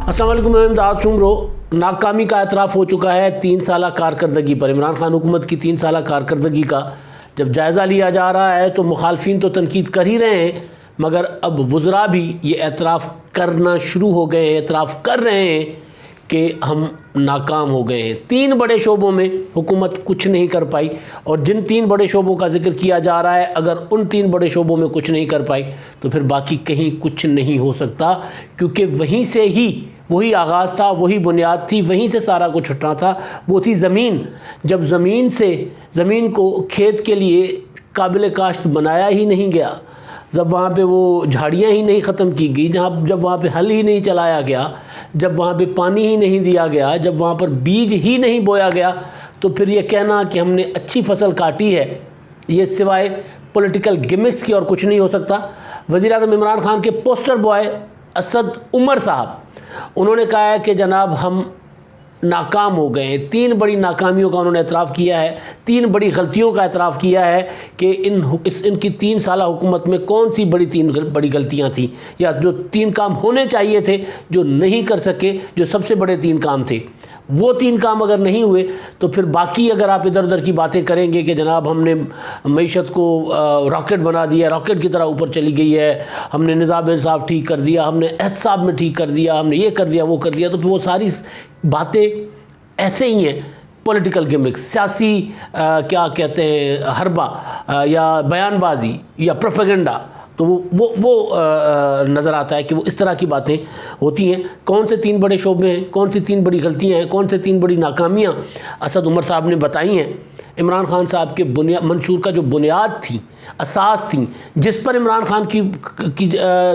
السلام علیکم، میں امداد سمرو۔ ناکامی کا اعتراف ہو چکا ہے 3 سالہ کارکردگی پر۔ عمران خان حکومت کی 3 سالہ کارکردگی کا جب جائزہ لیا جا رہا ہے تو مخالفین تو تنقید کر ہی رہے ہیں، مگر اب وزراء بھی یہ اعتراف کرنا شروع ہو گئے ہیں، اعتراف کر رہے ہیں کہ ہم ناکام ہو گئے ہیں۔ 3 بڑے شعبوں میں حکومت کچھ نہیں کر پائی، اور جن 3 بڑے شعبوں کا ذکر کیا جا رہا ہے، اگر ان 3 بڑے شعبوں میں کچھ نہیں کر پائی تو پھر باقی کہیں کچھ نہیں ہو سکتا، کیونکہ وہیں سے ہی وہی آغاز تھا، وہی بنیاد تھی، وہیں سے سارا کچھ اٹھنا تھا۔ وہ تھی زمین۔ جب زمین کو کھیت کے لیے قابل کاشت بنایا ہی نہیں گیا، جب وہاں پہ وہ جھاڑیاں ہی نہیں ختم کی گئی، جب وہاں پہ ہل ہی نہیں چلایا گیا، جب وہاں پہ پانی ہی نہیں دیا گیا، جب وہاں پر بیج ہی نہیں بویا گیا، تو پھر یہ کہنا کہ ہم نے اچھی فصل کاٹی ہے، یہ سوائے پولیٹیکل گمکس کی اور کچھ نہیں ہو سکتا۔ وزیر اعظم عمران خان کے پوسٹر بوائے اسد عمر صاحب، انہوں نے کہا ہے کہ جناب ہم ناکام ہو گئے ہیں۔ 3 بڑی ناکامیوں کا انہوں نے اعتراف کیا ہے، 3 بڑی غلطیوں کا اعتراف کیا ہے کہ ان کی 3 سالہ حکومت میں کون سی 3 بڑی غلطیاں تھیں، یا جو 3 کام ہونے چاہیے تھے جو نہیں کر سکے، جو سب سے بڑے 3 کام تھے۔ وہ 3 کام اگر نہیں ہوئے تو پھر باقی اگر آپ ادھر ادھر کی باتیں کریں گے کہ جناب ہم نے معیشت کو راکٹ بنا دیا، راکٹ کی طرح اوپر چلی گئی ہے، ہم نے نظام انصاف ٹھیک کر دیا، ہم نے احتساب میں ٹھیک کر دیا، ہم نے یہ کر دیا وہ کر دیا، تو پھر وہ ساری باتیں ایسے ہی ہیں، پولیٹیکل گمکس، سیاسی کیا کہتے ہیں، حربہ یا بیان بازی یا پروپیگنڈا، تو وہ نظر آتا ہے کہ وہ اس طرح کی باتیں ہوتی ہیں۔ کون سے 3 بڑے شعبے ہیں، کون سی 3 بڑی غلطیاں ہیں، کون سے 3 بڑی ناکامیاں اسد عمر صاحب نے بتائی ہیں۔ عمران خان صاحب کے منشور کا جو بنیاد تھی، اساس تھی، جس پر عمران خان کی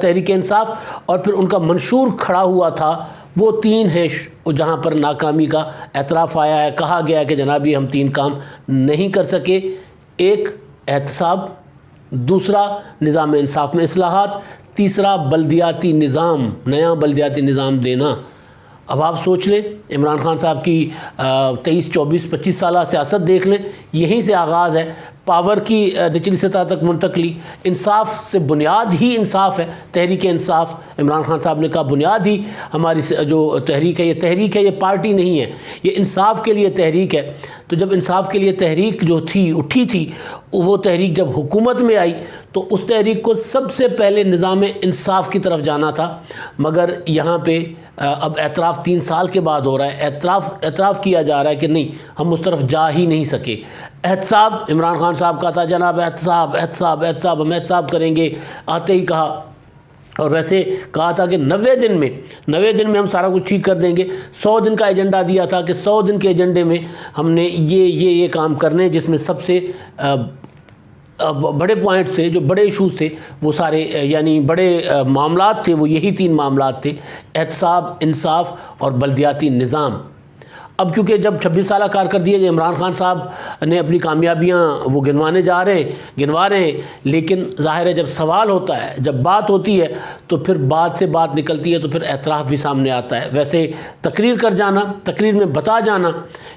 تحریک انصاف اور پھر ان کا منشور کھڑا ہوا تھا، وہ 3 ہیں جہاں پر ناکامی کا اعتراف آیا ہے۔ کہا گیا ہے کہ جناب یہ ہم 3 کام نہیں کر سکے۔ ایک، احتساب، دوسرا نظام انصاف میں اصلاحات، تیسرا بلدیاتی نظام، نیا بلدیاتی نظام دینا۔ اب آپ سوچ لیں، عمران خان صاحب کی 23، 24، 25 سالہ سیاست دیکھ لیں، یہیں سے آغاز ہے، پاور کی نچلی سطح تک منتقلی۔ انصاف سے بنیاد ہی انصاف ہے، تحریک انصاف۔ عمران خان صاحب نے کہا بنیاد ہی ہماری جو تحریک ہے، یہ پارٹی نہیں ہے، یہ انصاف کے لیے تحریک ہے۔ تو جب انصاف کے لیے تحریک جو تھی اٹھی تھی، وہ تحریک جب حکومت میں آئی تو اس تحریک کو سب سے پہلے نظام انصاف کی طرف جانا تھا، مگر یہاں پہ اب اعتراف 3 سال کے بعد ہو رہا ہے، اعتراف کیا جا رہا ہے کہ نہیں، ہم اس طرف جا ہی نہیں سکے۔ احتساب، عمران خان صاحب کا تھا جناب احتساب، ہم احتساب کریں گے، آتے ہی کہا، اور ویسے کہا تھا کہ 90 دن میں ہم سارا کچھ ٹھیک کر دیں گے۔ 100 دن کا ایجنڈا دیا تھا کہ 100 دن کے ایجنڈے میں ہم نے یہ کام کرنے، جس میں سب سے بڑے پوائنٹ تھے، جو بڑے ایشوز تھے، وہ سارے یعنی بڑے معاملات تھے، وہ یہی 3 معاملات تھے، احتساب، انصاف اور بلدیاتی نظام۔ اب کیونکہ جب 26 سالہ کارکردگی عمران خان صاحب نے اپنی کامیابیاں وہ گنوا رہے ہیں، لیکن ظاہر ہے جب سوال ہوتا ہے، جب بات ہوتی ہے تو پھر بات سے بات نکلتی ہے، تو پھر اعتراف بھی سامنے آتا ہے۔ ویسے تقریر کر جانا، تقریر میں بتا جانا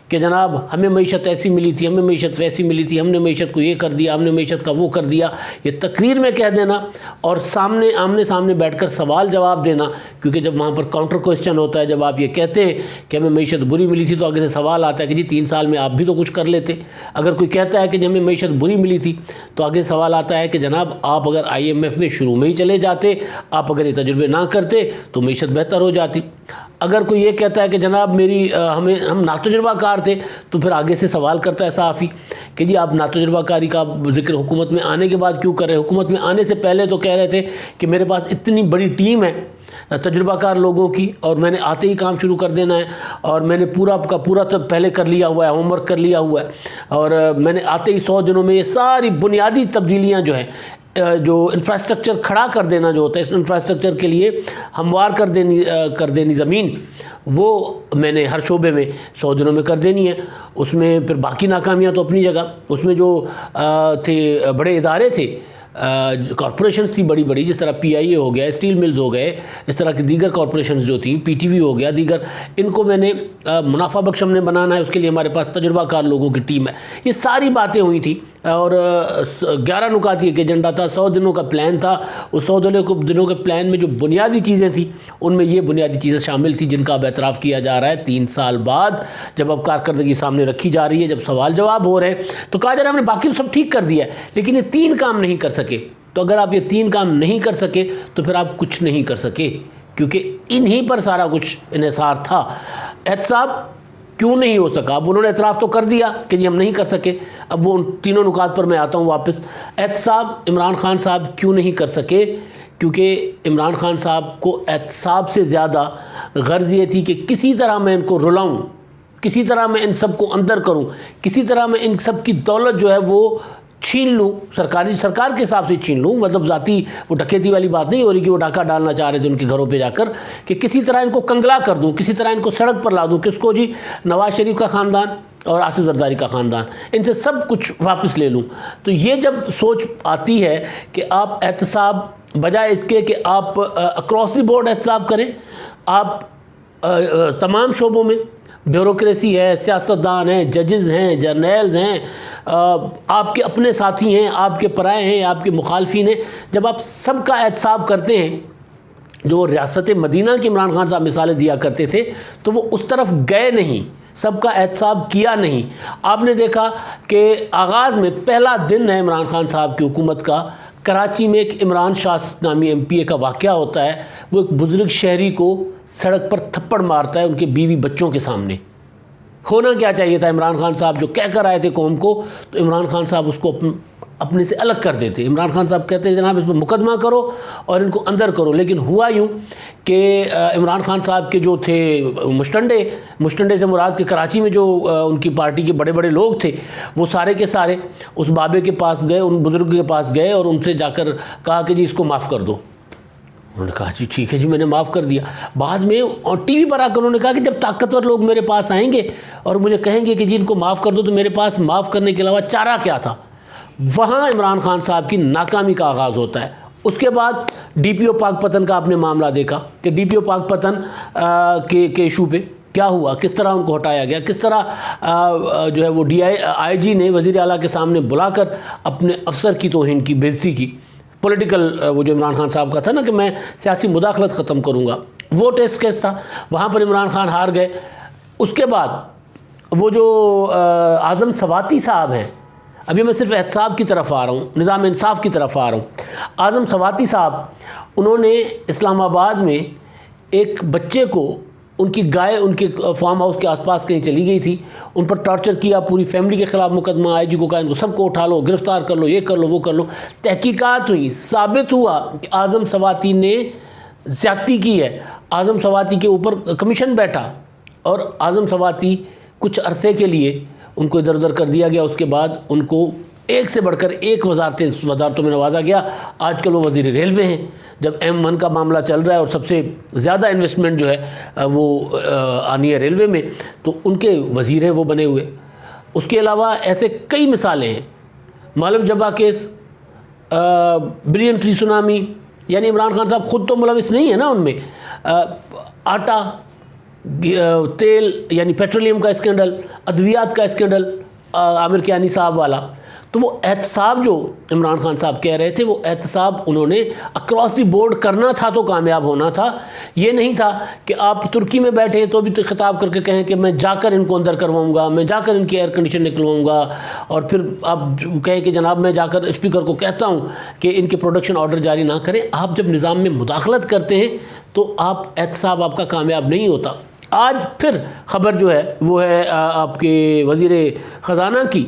کہ جناب ہمیں معیشت ایسی ملی تھی، ہمیں معیشت ویسی ملی تھی، ہم نے معیشت کو یہ کر دیا، ہم نے معیشت کا وہ کر دیا، یہ تقریر میں کہہ دینا، اور آمنے سامنے بیٹھ کر سوال جواب دینا، کیونکہ جب وہاں پر کاؤنٹر کوسچن ہوتا ہے، جب آپ یہ کہتے ہیں کہ ہمیں معیشت بری ملی تھی، تو آگے سے سوال آتا ہے کہ جی 3 سال میں آپ بھی تو کچھ کر لیتے۔ اگر کوئی کہتا ہے کہ ہمیں معیشت بری ملی تھی، تو آگے سوال آتا ہے کہ جناب آپ اگر IMF میں شروع میں ہی چلے جاتے، آپ اگر یہ تجربے نہ کرتے تو معیشت بہتر ہو جاتی۔ اگر کوئی یہ کہتا ہے کہ جناب ہم ناتجربہ کار تھے، تو پھر آگے سے سوال کرتا ہے صحافی کہ جی آپ ناتجربہ کاری کا ذکر حکومت میں آنے کے بعد کیوں کر رہے ہیں؟ حکومت میں آنے سے پہلے تو کہہ رہے تھے کہ میرے پاس اتنی بڑی ٹیم ہے تجربہ کار لوگوں کی، اور میں نے آتے ہی کام شروع کر دینا ہے، اور میں نے پورا کا پورا پہلے کر لیا ہوا ہے، ہوم ورک کر لیا ہوا ہے، اور میں نے آتے ہی 100 دنوں میں یہ ساری بنیادی تبدیلیاں جو ہیں، جو انفراسٹرکچر کھڑا کر دینا جو ہوتا ہے، اس انفراسٹرکچر کے لیے ہموار کر دینی زمین، وہ میں نے ہر شعبے میں 100 دنوں میں کر دینی ہے۔ اس میں پھر باقی ناکامیاں تو اپنی جگہ، اس میں جو تھے بڑے ادارے تھے، کارپوریشنز تھی بڑی، جس طرح PIA ہو گیا، اسٹیل ملز ہو گئے، اس طرح کی دیگر کارپوریشنز جو تھیں، PTV ہو گیا، دیگر، ان کو میں نے منافع بخش ہم نے بنانا ہے، اس کے لیے ہمارے پاس تجربہ کار لوگوں کی ٹیم ہے۔ یہ ساری باتیں ہوئی تھیں اور 11 نکاتی ایک ایجنڈا تھا، 100 دنوں کا پلان تھا. اس 100 دنوں کے پلان میں جو بنیادی چیزیں تھیں ان میں یہ بنیادی چیزیں شامل تھیں جن کا اب اعتراف کیا جا رہا ہے 3 سال بعد، جب اب کارکردگی سامنے رکھی جا رہی ہے، جب سوال جواب ہو رہے ہیں تو کہا جا رہا ہے ہم نے باقی سب ٹھیک کر دیا ہے لیکن یہ 3 کام نہیں کر سکے. تو اگر آپ یہ 3 کام نہیں کر سکے تو پھر آپ کچھ نہیں کر سکے، کیونکہ انہی پر سارا کچھ انحصار تھا. احتساب کیوں نہیں ہو سکا؟ اب انہوں نے اعتراف تو کر دیا کہ جی ہم نہیں کر سکے. اب وہ ان تینوں نکات پر میں آتا ہوں واپس. احتساب عمران خان صاحب کیوں نہیں کر سکے؟ کیونکہ عمران خان صاحب کو احتساب سے زیادہ غرض یہ تھی کہ کسی طرح میں ان کو رلاؤں، کسی طرح میں ان سب کو اندر کروں، کسی طرح میں ان سب کی دولت جو ہے وہ چھین لوں، سرکار کے حساب سے چھین لوں. مطلب ذاتی وہ ڈکیتی والی بات نہیں ہو رہی کہ وہ ڈاکہ ڈالنا چاہ رہے تھے ان کے گھروں پہ جا کر، کہ کسی طرح ان کو کنگلا کر دوں، کسی طرح ان کو سڑک پر لا دوں. کس کو؟ جی نواز شریف کا خاندان اور آصف زرداری کا خاندان، ان سے سب کچھ واپس لے لوں. تو یہ جب سوچ آتی ہے کہ آپ احتساب بجائے اس کے کہ آپ اکراس دی بورڈ احتساب کریں، آپ تمام شعبوں میں، بیوروکریسی ہے، سیاستدان ہیں، ججز ہیں، جرنیلز ہیں، آپ کے اپنے ساتھی ہیں، آپ کے پرائے ہیں، آپ کے مخالفین ہیں، جب آپ سب کا احتساب کرتے ہیں، جو ریاست مدینہ کی عمران خان صاحب مثالیں دیا کرتے تھے تو وہ اس طرف گئے نہیں، سب کا احتساب کیا نہیں. آپ نے دیکھا کہ آغاز میں پہلا دن ہے عمران خان صاحب کی حکومت کا، کراچی میں ایک عمران شاہ نامی ایم پی اے کا واقعہ ہوتا ہے. وہ ایک بزرگ شہری کو سڑک پر تھپڑ مارتا ہے ان کے بیوی بچوں کے سامنے. ہونا کیا چاہیے تھا؟ عمران خان صاحب جو کہہ کر آئے تھے قوم کو، تو عمران خان صاحب اس کو اپنے سے الگ کر دیتے. عمران خان صاحب کہتے ہیں جناب اس پر مقدمہ کرو اور ان کو اندر کرو. لیکن ہوا یوں کہ عمران خان صاحب کے جو تھے مشٹنڈے سے مراد کے کراچی میں جو ان کی پارٹی کے بڑے بڑے لوگ تھے، وہ سارے کے سارے اس بابے کے پاس گئے، ان بزرگ کے پاس گئے اور ان سے جا کر کہا کہ جی اس کو معاف کر دو. انہوں نے کہا جی ٹھیک ہے جی میں نے معاف کر دیا. بعد میں اور ٹی وی پر آ کر انہوں نے کہا کہ جب طاقتور لوگ میرے پاس آئیں گے اور مجھے کہیں گے کہ جی ان کو معاف کر دو تو میرے پاس معاف کرنے کے علاوہ چارہ کیا تھا. وہاں عمران خان صاحب کی ناکامی کا آغاز ہوتا ہے. اس کے بعد ڈی پی او پاک پتن کا آپ نے معاملہ دیکھا کہ ڈی پی او پاک پتن کے ایشو پہ کیا ہوا، کس طرح ان کو ہٹایا گیا، کس طرح جو ہے وہ آئی جی نے وزیر اعلیٰ کے سامنے بلا کر اپنے افسر کی توہین کی، بے عزتی کی. پولیٹیکل وہ جو عمران خان صاحب کا تھا نا کہ میں سیاسی مداخلت ختم کروں گا، وہ ٹیسٹ کیس تھا، وہاں پر عمران خان ہار گئے. اس کے بعد وہ جو اعظم سواتی صاحب ہیں، ابھی میں صرف احتساب کی طرف آ رہا ہوں، نظام انصاف کی طرف آ رہا ہوں. اعظم سواتی صاحب انہوں نے اسلام آباد میں ایک بچے کو، ان کی گائے ان کے فارم ہاؤس کے آس پاس کہیں چلی گئی تھی، ان پر ٹارچر کیا، پوری فیملی کے خلاف مقدمہ، آئی جی کو کہا ان کو سب کو اٹھا لو، گرفتار کر لو، یہ کر لو وہ کر لو. تحقیقات ہوئی، ثابت ہوا کہ اعظم سواتی نے زیادتی کی ہے. اعظم سواتی کے اوپر کمیشن بیٹھا اور اعظم سواتی کچھ عرصے کے لیے ان کو ادھر ادھر کر دیا گیا. اس کے بعد ان کو ایک سے بڑھ کر ایک وزارتوں میں نوازا گیا. آج کل وہ وزیر ریلوے ہیں. جب M1 کا معاملہ چل رہا ہے اور سب سے زیادہ انویسٹمنٹ جو ہے وہ آنی ہے ریلوے میں، تو ان کے وزیر ہیں وہ بنے ہوئے. اس کے علاوہ ایسے کئی مثالیں ہیں. معلوم جبا کیس، بلین ٹری سونامی، یعنی عمران خان صاحب خود تو ملوث نہیں ہے نا ان میں. آٹا، تیل یعنی پیٹرولیم کا اسکینڈل، ادویات کا اسکینڈل عامر کیانی صاحب والا. تو وہ احتساب جو عمران خان صاحب کہہ رہے تھے، وہ احتساب انہوں نے اکراس دی بورڈ کرنا تھا تو کامیاب ہونا تھا. یہ نہیں تھا کہ آپ ترکی میں بیٹھے تو بھی خطاب کر کے کہیں کہ میں جا کر ان کو اندر کرواؤں گا، میں جا کر ان کی ایئر کنڈیشن نکلواؤں گا، اور پھر آپ کہیں کہ جناب میں جا کر اسپیکر کو کہتا ہوں کہ ان کے پروڈکشن آرڈر جاری نہ کریں. آپ جب نظام میں مداخلت کرتے ہیں تو آپ احتساب آپ کا کامیاب نہیں ہوتا. آج پھر خبر جو ہے وہ ہے آپ کے وزیر خزانہ کی.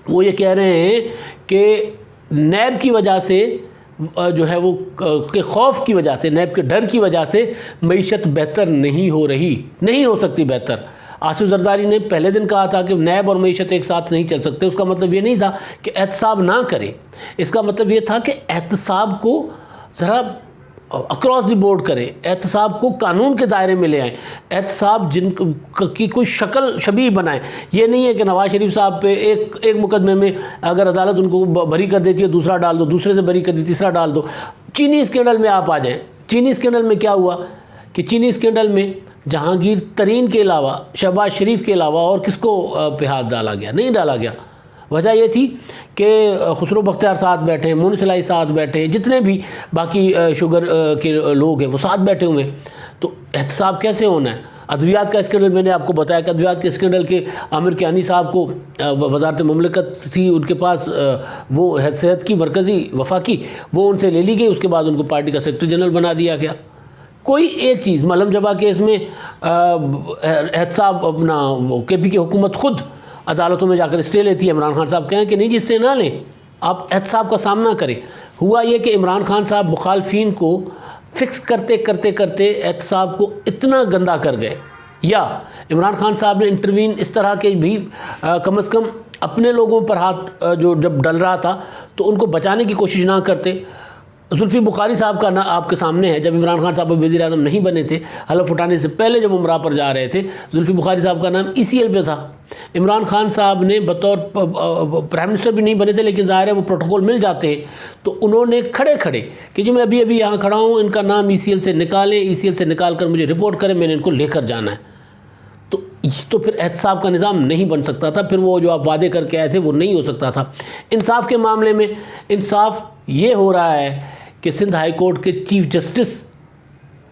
وہ یہ کہہ رہے ہیں کہ نیب کی وجہ سے جو ہے وہ کہ خوف کی وجہ سے، نیب کے ڈر کی وجہ سے معیشت بہتر نہیں ہو سکتی بہتر. آصف زرداری نے پہلے دن کہا تھا کہ نیب اور معیشت ایک ساتھ نہیں چل سکتے. اس کا مطلب یہ نہیں تھا کہ احتساب نہ کریں، اس کا مطلب یہ تھا کہ احتساب کو ذرا اکراس دی بورڈ کریں، احتساب کو قانون کے دائرے میں لے آئیں، احتساب جن کی کوئی شکل شبیہ بنائیں. یہ نہیں ہے کہ نواز شریف صاحب پہ ایک مقدمے میں اگر عدالت ان کو بری کر دیتی ہے دوسرا ڈال دو، دوسرے سے بری کر دی تیسرا ڈال دو. چینی اسکینڈل میں آپ آ جائیں. چینی اسکینڈل میں کیا ہوا کہ چینی اسکینڈل میں جہانگیر ترین کے علاوہ، شہباز شریف کے علاوہ اور کس کو پہ ہاتھ ڈالا گیا؟ نہیں ڈالا گیا. وجہ یہ تھی کہ خسرو بختیار ساتھ بیٹھے ہیں، مونس الہی ساتھ بیٹھے ہیں، جتنے بھی باقی شوگر کے لوگ ہیں وہ ساتھ بیٹھے ہوئے ہیں، تو احتساب کیسے ہونا ہے؟ ادویات کا اسکینڈل میں نے آپ کو بتایا کہ ادویات کے اسکینڈل کے عامر کیانی صاحب کو وزارت مملکت تھی ان کے پاس، وہ صحت کی مرکزی وفاقی، وہ ان سے لے لی گئی، اس کے بعد ان کو پارٹی کا سیکرٹری جنرل بنا دیا گیا۔ کوئی ایک چیز ملم جبا کیس میں احتساب اپنا کے پی کی حکومت خود عدالتوں میں جا کر اسٹے لیتی ہے، عمران خان صاحب کہیں کہ نہیں جی اسٹے نہ لیں، آپ احتساب کا سامنا کریں۔ ہوا یہ کہ عمران خان صاحب مخالفین کو فکس کرتے کرتے کرتے احتساب کو اتنا گندا کر گئے، یا عمران خان صاحب نے انٹروین اس طرح کے بھی کم از کم اپنے لوگوں پر ہاتھ جو جب ڈل رہا تھا تو ان کو بچانے کی کوشش نہ کرتے۔ زلفی بخاری صاحب کا آپ کے سامنے ہے، جب عمران خان صاحب وزیر اعظم نہیں بنے تھے، حلف اٹھانے سے پہلے جب عمرہ پر جا رہے تھے، زلفی بخاری صاحب کا نام ECL پہ تھا۔ عمران خان صاحب نے بطور پرائم منسٹر بھی نہیں بنے تھے، لیکن ظاہر ہے وہ پروٹوکول مل جاتے ہیں، تو انہوں نے کھڑے کہ جی میں ابھی یہاں کھڑا ہوں، ان کا نام ECL سے نکالیں، ECL سے نکال کر مجھے رپورٹ کریں، میں نے ان کو لے کر جانا ہے۔ تو پھر احتساب کا نظام نہیں بن سکتا تھا، پھر وہ جو آپ وعدے کر کے آئے تھے وہ نہیں ہو سکتا تھا۔ انصاف کے معاملے میں انصاف یہ ہو رہا ہے کہ سندھ ہائی کورٹ کے چیف جسٹس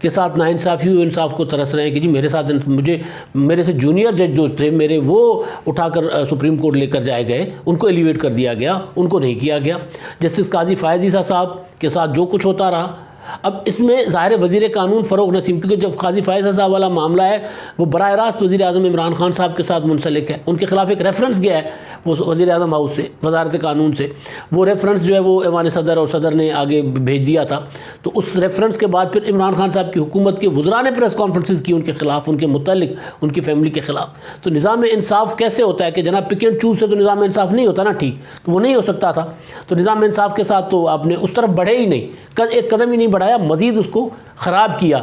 کے ساتھ ناانصافی ہوئی، انصاف کو ترس رہے ہیں کہ جی میرے سے جونیئر جج جو تھے میرے، وہ اٹھا کر سپریم کورٹ لے کر جائے گئے، ان کو ایلیویٹ کر دیا گیا، ان کو نہیں کیا گیا۔ جسٹس قاضی فائز عیسیٰ صاحب کے ساتھ جو کچھ ہوتا رہا، اب اس میں ظاہر وزیر قانون فروغ نسیم، کیونکہ جب قاضی فائز صاحب والا معاملہ ہے وہ براہ راست وزیر اعظم عمران خان صاحب کے ساتھ منسلک ہے، ان کے خلاف ایک ریفرنس گیا ہے وہ وزیر اعظم ہاؤس سے، وزارت قانون سے، وہ ریفرنس جو ہے وہ ایوان صدر اور صدر نے آگے بھیج دیا تھا، تو اس ریفرنس کے بعد پھر عمران خان صاحب کی حکومت کے وزراء نے پریس کانفرنسز کی ان کے خلاف، ان کے متعلق، ان کی فیملی کے خلاف۔ تو نظام انصاف کیسے ہوتا ہے کہ جناب پک اینڈ چوز سے تو نظام انصاف نہیں ہوتا نا، ٹھیک تو وہ نہیں ہو سکتا تھا۔ تو نظام انصاف کے ساتھ تو آپ نے اس طرف بڑھے ہی نہیں، ایک قدم ہی نہیں بڑھایا، مزید اس کو خراب کیا۔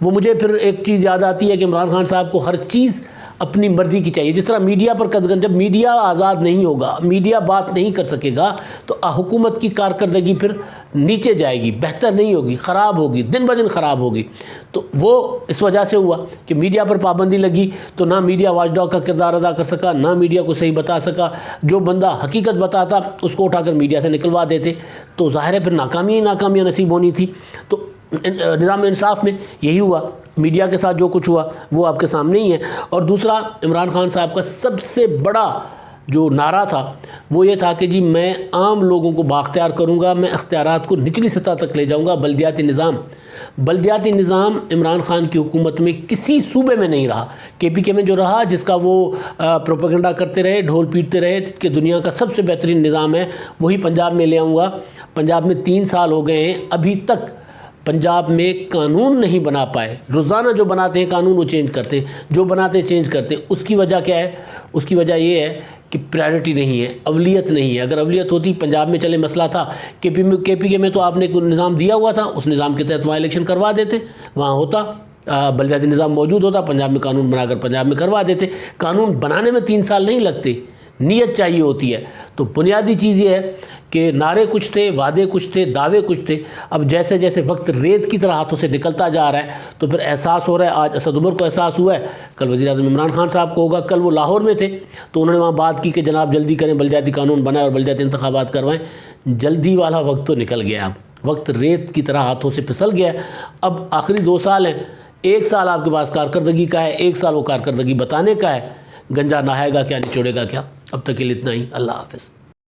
وہ مجھے پھر ایک چیز یاد آتی ہے کہ عمران خان صاحب کو ہر چیز اپنی مرضی کی چاہیے، جس طرح میڈیا پر قدغن، جب میڈیا آزاد نہیں ہوگا، میڈیا بات نہیں کر سکے گا، تو حکومت کی کارکردگی پھر نیچے جائے گی، بہتر نہیں ہوگی، خراب ہوگی، دن بدن خراب ہوگی۔ تو وہ اس وجہ سے ہوا کہ میڈیا پر پابندی لگی، تو نہ میڈیا واچ ڈاگ کا کردار ادا کر سکا، نہ میڈیا کو صحیح بتا سکا، جو بندہ حقیقت بتاتا اس کو اٹھا کر میڈیا سے نکلوا دیتے، تو ظاہر ہے پھر ناکامیاں نصیب ہونی تھی۔ تو نظام انصاف میں یہی ہوا، میڈیا کے ساتھ جو کچھ ہوا وہ آپ کے سامنے ہی ہے۔ اور دوسرا، عمران خان صاحب کا سب سے بڑا جو نعرہ تھا وہ یہ تھا کہ جی میں عام لوگوں کو بااختیار کروں گا، میں اختیارات کو نچلی سطح تک لے جاؤں گا۔ بلدیاتی نظام عمران خان کی حکومت میں کسی صوبے میں نہیں رہا، KPK میں جو رہا، جس کا وہ پروپیگنڈا کرتے رہے، ڈھول پیٹتے رہے کہ دنیا کا سب سے بہترین نظام ہے، وہی پنجاب میں لے آؤں گا۔ پنجاب میں 3 سال ہو گئے ہیں، ابھی تک پنجاب میں قانون نہیں بنا پائے۔ روزانہ جو بناتے ہیں قانون وہ چینج کرتے ہیں، جو بناتے چینج کرتے ہیں۔ اس کی وجہ کیا ہے؟ اس کی وجہ یہ ہے کہ پرائرٹی نہیں ہے، اولویت نہیں ہے۔ اگر اولویت ہوتی، پنجاب میں چلے مسئلہ تھا، KPK میں تو آپ نے کوئی نظام دیا ہوا تھا، اس نظام کے تحت وہاں الیکشن کروا دیتے، وہاں ہوتا، بلدیاتی نظام موجود ہوتا، پنجاب میں قانون بنا کر پنجاب میں کروا دیتے۔ قانون بنانے میں 3 سال نہیں لگتے، نیت چاہیے ہوتی ہے۔ تو بنیادی چیز یہ ہے کہ نعرے کچھ تھے، وعدے کچھ تھے، دعوے کچھ تھے، اب جیسے جیسے وقت ریت کی طرح ہاتھوں سے نکلتا جا رہا ہے تو پھر احساس ہو رہا ہے۔ آج اسد عمر کو احساس ہوا ہے، کل وزیر اعظم عمران خان صاحب کو ہوگا۔ کل وہ لاہور میں تھے تو انہوں نے وہاں بات کی کہ جناب جلدی کریں، بلدیاتی قانون بنائیں اور بلدیاتی انتخابات کروائیں۔ جلدی والا وقت تو نکل گیا، اب وقت ریت کی طرح ہاتھوں سے پھسل گیا ہے۔ اب آخری 2 سال ہیں، 1 سال آپ کے پاس کارکردگی کا ہے، 1 سال وہ کارکردگی بتانے کا ہے۔ گنجا نہائے گا کیا، نچوڑے گا کیا۔ اب تک کے لیے اتنا ہی، اللہ حافظ۔